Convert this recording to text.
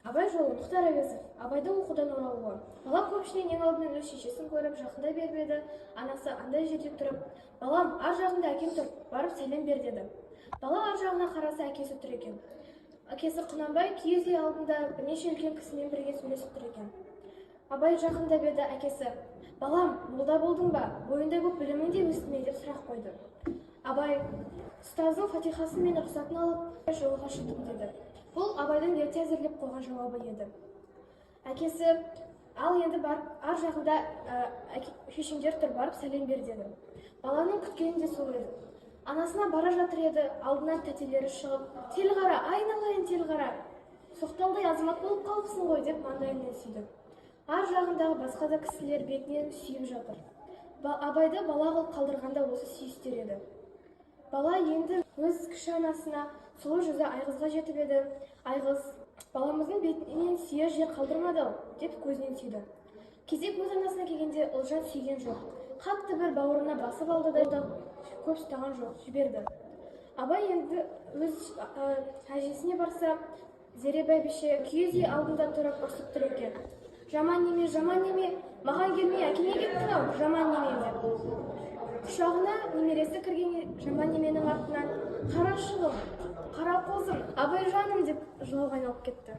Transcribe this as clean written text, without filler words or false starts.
Абай жолы Мұхтар Әуезов. Абайдың оқудан оралуы. Бала көпшілігінен ең алдымен өз шешесін көріп, жақындай беріп еді. Анасы андай жерде тұрып, балам, ар жағында әкем тұр, барып сәлем бер деді. Бала ар жағына қараса, әкесі тұр екен. Әкесі Құнанбай киіз үй алдында бірнеше үлкен кісімен бірге сөйлесіп тұр екен. Абай жақындап еді, әкесі, балам, молда болдың ба, бойында көп білімің де өсті ме деп сұрақ қойды. Абай, ұстаздың фатихасын мен рұқсатын алып, жолға шықтым деді. Бұл Абайдың ерте әзірлеп қойған жауабы еді. Әкесі, ал енді барып, ар жағында шешеңдер тұр, барып сәлем бер деді. Баланың күткені де сол еді. Анасына бара жатыр еді, алдынан тәтелері шығып, тел қара, айналайын тел қара, соқталдай азамат болып қалыпсың ғой деп маңдайынан сүйді. Ар жағындағы басқа да кісілер бетінен сүйіп жатыр. Абайды бала қылып қалдырғанда осы сүйістер еді. Бала енді өз кіші анасына сұлу жүзі Айғызға жетіп еді. Айғыз, баламыздың бетінен сүйер жер қалдырмады деп көзінен сүйді. Кезек өз анасына келгенде Ұлжан сүйген жоқ. Қатты бір бауырына басып алды да көп ұстаған жоқ, жіберді. Абай енді өз әжесіне барса, Зере бәйбіше киіз үй алдында тұрып ұрсып тұр екен. Жаман неме, маған келмей әкеме кеттің-ау, жаман неме деп. Құшағына немересі кірген жаман неменің артынан, қара шылым, қара қозым, Абай жаным деп жылауға айналып кетті.